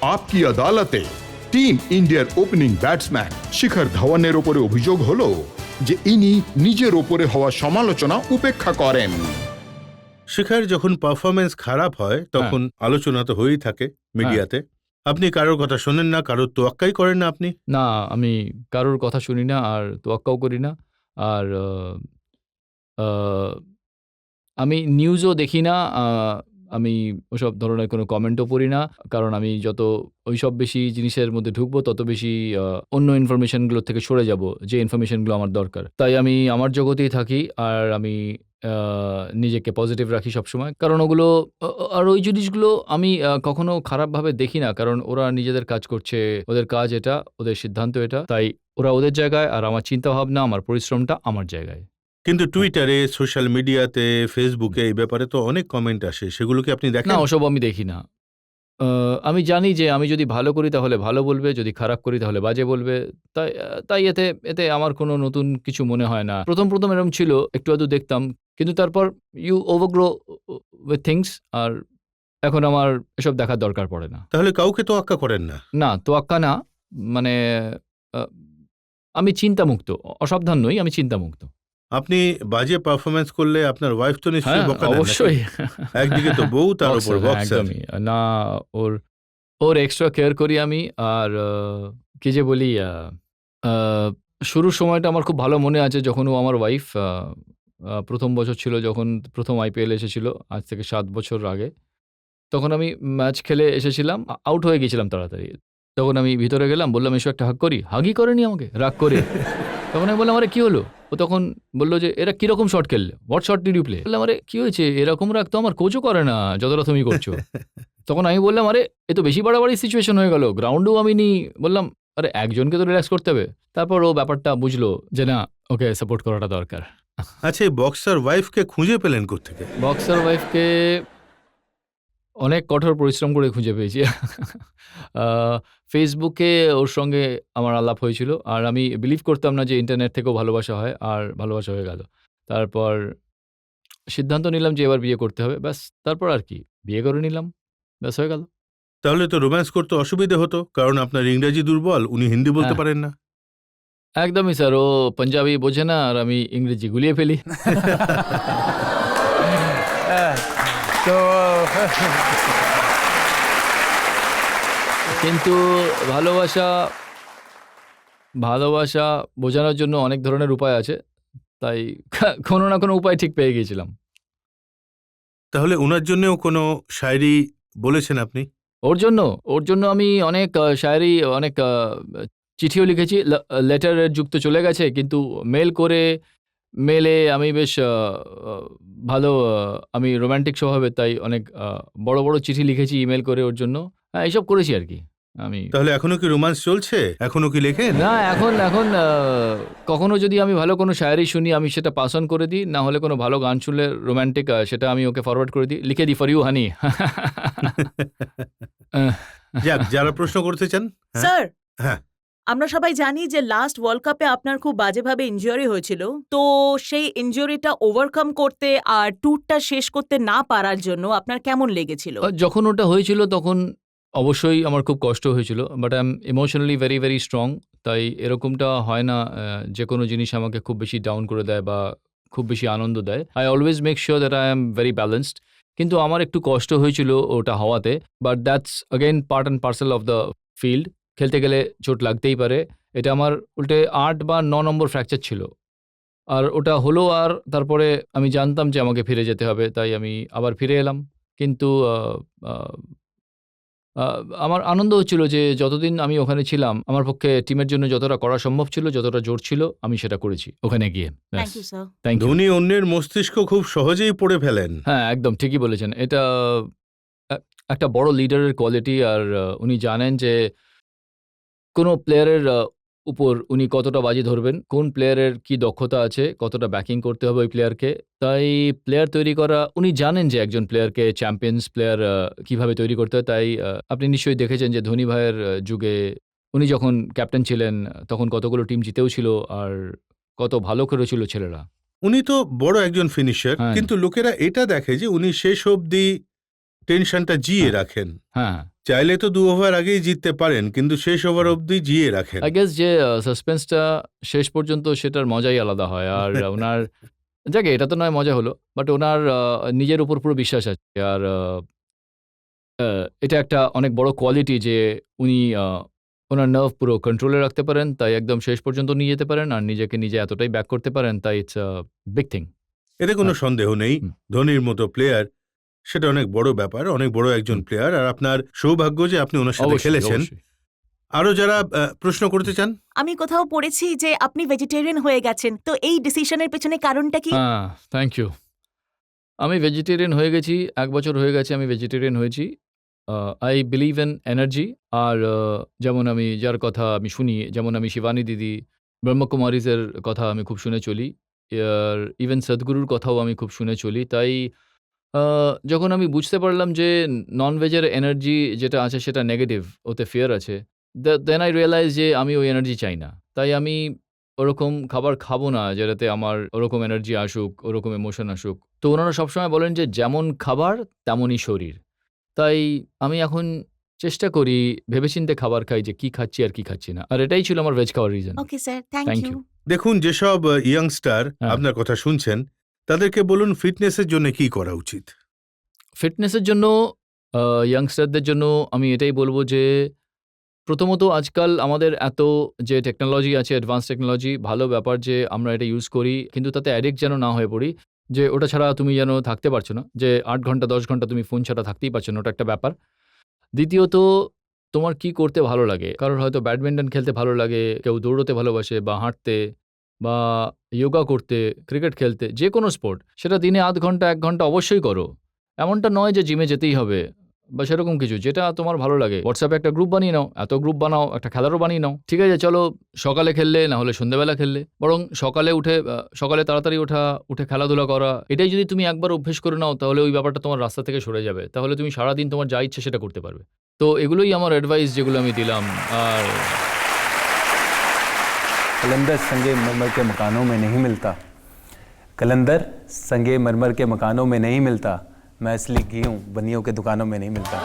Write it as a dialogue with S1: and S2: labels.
S1: Up কি আদালতে team ইন্ডিয়ার ওপেনিং ব্যাটসম্যান শিখর ধাওয়ানের ওপরে অভিযোগ হলো যে ইনি নিজের ওপরে হওয়া সমালোচনা উপেক্ষা করেন।
S2: শিখার যখন পারফরমেন্স খারাপ হয় তখন আলোচনা তো হয়েই থাকে মিডিয়াতে। আপনি কারোর কথা শোনেন না, কারোর তোয়াক্কাই করেন না আপনি?
S3: না, আমি কারোর কথা শুনি না আর তোয়াক্কাও করি না। আর আহ, আমি নিউজও দেখি না। আমি ওসব ধরনের কোনো কমেন্টও পড়ি না। কারণ আমি যত ওইসব বেশি জিনিসের মধ্যে ঢুকবো তত বেশি অন্য ইনফরমেশনগুলো থেকে সরে যাব, যে ইনফরমেশনগুলো আমার দরকার। তাই আমি আমার জগতেই থাকি আর আমি নিজেকে পজিটিভ রাখি সবসময়। কারণ ওগুলো আর ওই জিনিসগুলো আমি কখনো খারাপভাবে দেখি না। কারণ ওরা নিজেদের কাজ করছে, ওদের কাজ এটা, ওদের সিদ্ধান্ত এটা। তাই ওরা ওদের জায়গায় আর আমার চিন্তাভাবনা, আমার পরিশ্রমটা আমার জায়গায়।
S2: কিন্তু টুইটারে, সোশ্যাল মিডিয়াতে, ফেসবুকে এই ব্যাপারে তো অনেক কমেন্ট আসে, সেগুলো কি আপনি দেখেন?
S3: না, ওসব আমি দেখি না। আমি জানি যে আমি যদি ভালো করি তাহলে ভালো বলবে, যদি খারাপ করি তাহলে বাজে বলবে। তাই তাই এতে এতে আমার কোনো নতুন কিছু মনে হয় না। প্রথম এরকম ছিল, একটু আধটু দেখতাম। কিন্তু তারপর ইউ ওভারগ্রো উইথ থিংস। আর এখন আমার এসব দেখার দরকার পড়ে না।
S2: তাহলে কাউকে তোয়াক্কা করেন না?
S3: না, তোয়াক্কা না। মানে আ আমি চিন্তামুক্ত। অসাবধান নই, আমি চিন্তামুক্ত।
S2: আপনি বাজে পারফরমেন্স করলে আপনার ওয়াইফ তো নিশ্চয়ই
S3: হ্যাঁ,
S2: বকা দেন নাকি?
S3: অবশ্যই।
S2: একদিকে তো বউ, তার উপর
S3: বক্সার, হ্যাঁ,
S2: বক্সার।
S3: একদমই। না, ওর এক্সট্রা কেয়ার করি আমি। আর কি যে বলি, আ শুরুর সময়টা আমার খুব ভালো মনে আছে যখন ও আমার ওয়াইফ ১ম বছর ছিল যখন ১ম আইপিএল এসেছিল, আজ থেকে ৭ বছর আগে। তখন আমি ম্যাচ খেলে এসেছিলাম। আউট হয়ে গেছিলাম তাড়াতাড়ি। তখন আমি ভিতরে গেলাম, বললাম, "এসো একটা হাগ করি।" হাগই করেনি আমাকে, রাগ করে। তখন আমি বললাম, "আরে কি হলো?" ও তখন বলল যে, "এরা কিরকম শট খেললে? What shot did you play?" বললাম, "আরে কি হয়েছে? এরকম রাগ তো আমার কোচও করে না যতটা তুমি করছো।" তখন আমি বললাম, "আরে এ তো বেশি বাড়াবাড়ি সিচুয়েশন হয়ে গেল। গ্রাউন্ডেও আমি নেই।" বললাম, "আরে একজনকে তো রিল্যাক্স করতে হবে।" তারপর ও ব্যাপারটা বুঝলো যে না, ওকে সাপোর্ট করাটা দরকার।
S2: আচ্ছা, এই বক্সার ওয়াইফকে খুঁজে পেলেন কোত্থেকে?
S3: বক্সার ওয়াইফকে অনেক কঠোর পরিশ্রম করে খুঁজে পেয়েছি। আ ফেসবুকে ওর সঙ্গে আমার আলাপ হয়েছিল। আর আমি বিলিভ করতাম না যে ইন্টারনেট থেকেও ভালোবাসা হয়। আর ভালোবাসা হয়ে গেল। তারপর সিদ্ধান্ত নিলাম যে এবার বিয়ে করতে হবে। ব্যাস, তারপর আর কি? বিয়ে করে নিলাম। ব্যাস হয়ে গেল।
S2: তাহলে তো রোম্যান্স করতে অসুবিধে হতো, কারণ আপনার ইংরেজি দুর্বল, উনি হিন্দি বলতে
S3: হ্যাঁ।
S2: পারেন না।
S3: একদমই স্যার। ও পাঞ্জাবি বোঝে না আর আমি ইংরেজি গুলিয়ে ফেলি।
S4: তো
S3: কিন্তু ভালোবাসা বোঝানোর জন্য অনেক ধরনের উপায় আছে। তাই কোনো না কোনো উপায় ঠিক পেয়ে গিয়েছিলাম।
S2: তাহলে ওনার জন্যও কোনো শায়রি বলেছেন আপনি?
S3: ওর জন্য আমি অনেক শায়রি, অনেক চিঠিও লিখেছি। লেটারের যুগ তো চলে গেছে। কিন্তু মেলে আমি বেশ আ ভালো, আমি রোমান্টিক স্বভাবের, তাই অনেক বড়, বড় চিঠি লিখেছি ইমেইল করে ওর জন্য। হ্যাঁ, এইসব করেছি আরকি আমি।
S2: তাহলে এখনো কি রোম্যান্স চলছে? এখনো কি লেখেন?
S3: না, এখন কখনো যদি আমি ভালো কোনো শায়রি শুনি, আমি সেটা পাস অন করে দিই। না হলে কোনো ভালো গান শুনলে রোমান্টিক, সেটা আমি ওকে ফরওয়ার্ড করে দিই। লিখে দিই, ফর ইউ হানি।
S2: যাক, যারা প্রশ্ন করতে চান। হ্যাঁ,
S5: স্যার,
S2: হ্যাঁ।
S5: আমরা সবাই জানি যে লাস্ট ওয়ার্ল্ড কাপে আপনার খুব বাজেভাবে ইনজুরি হয়েছিল। তো সেই ইনজুরিটা ওভারকাম করতে আর ট্যুরটা শেষ করতে না পারার জন্য আপনার কেমন লেগেছিল?
S3: যখন ওটা হয়েছিল তখন অবশ্যই আমার খুব কষ্ট হয়েছিল। But I am emotionally very, very strong. তাই এরকমটা হয় না যেকোনো জিনিস আমাকে খুব বেশি ডাউন করে দেয় বা খুব বেশি আনন্দ দেয়। I always make sure that I am very balanced. কিন্তু আমার একটু কষ্ট হয়েছিল ওটা হওয়াতে। But that's again part and parcel of the field. খেলতে গেলে চোট লাগতেই পারে। এটা আমার উল্টে ৮ বা ৯ নম্বর ফ্র্যাকচার ছিল। আর ওটা হলো, আর তারপরে আমি জানতাম যে আমাকে ফিরে যেতে হবে। তাই আমি আবার ফিরে এলাম। কিন্তু আ আ আ আমার আনন্দ হচ্ছিল যে যতদিন আমি ওখানে ছিলাম, আমার পক্ষে টিমের জন্য যতটা করা সম্ভব ছিল, যতটা জোর ছিল, আমি সেটা করেছি ওখানে গিয়ে। ব্যাস।
S5: Thank you sir.
S3: Thank you.
S2: Dhoni অন্যের মস্তিষ্ক খুব সহজেই পড়ে ফেলেন।
S3: হ্যাঁ, একদম ঠিকই বলেছেন। এটা এ একটা বড় লিডারের কোয়ালিটি। আর উনি জানেন যে কোনো প্লেয়ারের উপর উনি কতটা বাজি ধরবেন, কোন প্লেয়ারের কি দক্ষতা আছে, কতটা ব্যাকিং করতে হবে ওই প্লেয়ারকে। তাই প্লেয়ার তৈরি করা, উনি জানেন যে একজন প্লেয়ারকে চ্যাম্পিয়ন্স প্লেয়ার কিভাবে তৈরি করতে হয়। তাই আপনি নিশ্চয়ই দেখেছেন যে ধোনি ভাইয়ের যুগে উনি যখন ক্যাপ্টেন ছিলেন তখন কতগুলো টিম জিতেও ছিল আর কত ভালো করেছিল ছেলেরা।
S2: উনি তো বড় একজন ফিনিশার,
S3: হ্যাঁ।
S2: কিন্তু লোকেরা এটা দেখে যে উনি শেষ অবধি টেনশনটা জিয়ে রাখেন।
S3: হ্যাঁ,
S2: চাইলে তো 2 ওভার আগেই জিততে পারেন, কিন্তু শেষ ওভার অবধি জিয়ে রাখেন।
S3: আই গেস যে সাসপেন্সটা শেষ পর্যন্ত সেটার মজাই আলাদা হয়। আর ওনার যাকে এটা তো নয় মজা হলো, বাট ওনার নিজের উপর পুরো বিশ্বাস আছে। আর এটা একটা অনেক বড় কোয়ালিটি যে উনি ওনার নার্ভ পুরো কন্ট্রোলে রাখতে পারেন, তাই একদম শেষ পর্যন্ত নিয়ে যেতে পারেন আর নিজেকে নিজে এতটাই ব্যাক করতে পারেন, তাই ইটস আ বিগ থিং।
S2: এতে কোনো সন্দেহ নেই,
S3: হুম।
S2: ধোনির মতো প্লেয়ার সেটা অনেক বড় ব্যাপার, অনেক বড় একজন প্লেয়ার। আর আপনার সৌভাগ্য যে আপনি ওনার সাথে খেলেছেন। আরো যারা প্রশ্ন করতে চান?
S5: আমি কোথাও পড়েছি যে আপনি ভেজিটেরিয়ান হয়ে গেছেন, তো এই ডিসিশনের পেছনে কারণটা কি?
S3: হ্যাঁ, থ্যাংক ইউ। আমি ভেজিটেরিয়ান হয়ে গেছি, ১ বছর হয়ে গেছে আমি ভেজিটেরিয়ান হয়েছি। I believe in energy. আর যেমন আমি যার কথা আমি শুনি, যেমন আমি শিবানী দিদি, ব্রহ্মকুমারিজের কথা আমি খুব শুনে চলি। আর ইভেন সদ্গুরুর কথাও আমি খুব শুনে চলি। তাই যখন আমি বুঝতে পারলাম যে ননভেজের এনার্জি যেটা আছে সেটা নেগেটিভ, ওতে ফিয়ার আছে। দেন আই রিয়ালাইজ যে আমি ওই এনার্জি চাই না। তাই আমি ওরকম খাবার খাবো না যেটাতে আমার ওরকম এনার্জি আসুক, ওরকম ইমোশন আসুক। তো ওনারা সবসময় বলেন যে যেমন খাবার তেমনই শরীর। তাই আমি এখন চেষ্টা করি ভেবেচিন্তে খাবার খাই যে কি খাচ্ছি আর কি খাচ্ছি না। আর এটাই ছিল আমার ভেজ খাওয়ার reason.
S5: Okay sir, thank
S3: thank
S5: you.
S3: You.
S2: দেখুন, যেসব ইয়াংস্টার
S3: হ্যাঁ।
S2: আপনার কথা শুনছেন, তাদেরকে বলুন ফিটনেসের জন্য কি করা উচিত।
S3: ফিটনেসের জন্য ইয়াংস্টারদের জন্য আমি এটাই বলবো যে প্রথমত আজকাল আমাদের এত যে টেকনোলজি আছে, অ্যাডভান্স টেকনোলজি, ভালো ব্যাপার যে আমরা এটা ইউজ করি, কিন্তু তাতে অ্যাডিক্ট যেন না হয়ে পড়ি যে ওটা ছাড়া তুমি যেন থাকতে পারছো না, যে ৮ ঘন্টা ১০ ঘন্টা তুমি ফোন ছাড়া থাকতেই পারছো না, ওটা একটা ব্যাপার। দ্বিতীয়ত তোমার কি করতে ভালো লাগে, কারোর হয়তো ব্যাডমিন্টন খেলতে ভালো লাগে, কেউ দৌড়তে ভালোবাসে বা হাঁটতে বা যোগা করতে, ক্রিকেট খেলতে, যে কোনো স্পোর্ট, সেটা দিনে ০.৫ ঘন্টা ১ ঘন্টা অবশ্যই করো। এমনটা নয় যে জিমে যেতেই হবে বা সেরকম কিছু, যেটা তোমার ভালো লাগে। হোয়াটসঅ্যাপে একটা গ্রুপ বানিয়ে নাও, এত গ্রুপ বানাও, একটা খেলারও বানিয়ে নাও। ঠিক আছে, চলো সকালে খেললে, না হলে সন্ধ্যেবেলা খেললে, বরং সকালে উঠে সকালে তাড়াতাড়ি উঠে খেলাধুলা করা, এটাই যদি তুমি একবার অভ্যেস করে নাও, তাহলে ওই ব্যাপারটা তোমার রাস্তা থেকে সরে যাবে। তাহলে তুমি সারাদিন তোমার যা ইচ্ছে সেটা করতে পারবে। তো এগুলোই আমার অ্যাডভাইস যেগুলো আমি দিলাম। আর
S4: कलंदर संगे मरमर के मकानों में नहीं मिलता, कलंदर संगे मरमर के मकानों में नहीं मिलता, मैं असली घी हूँ बनियों के दुकानों में नहीं मिलता।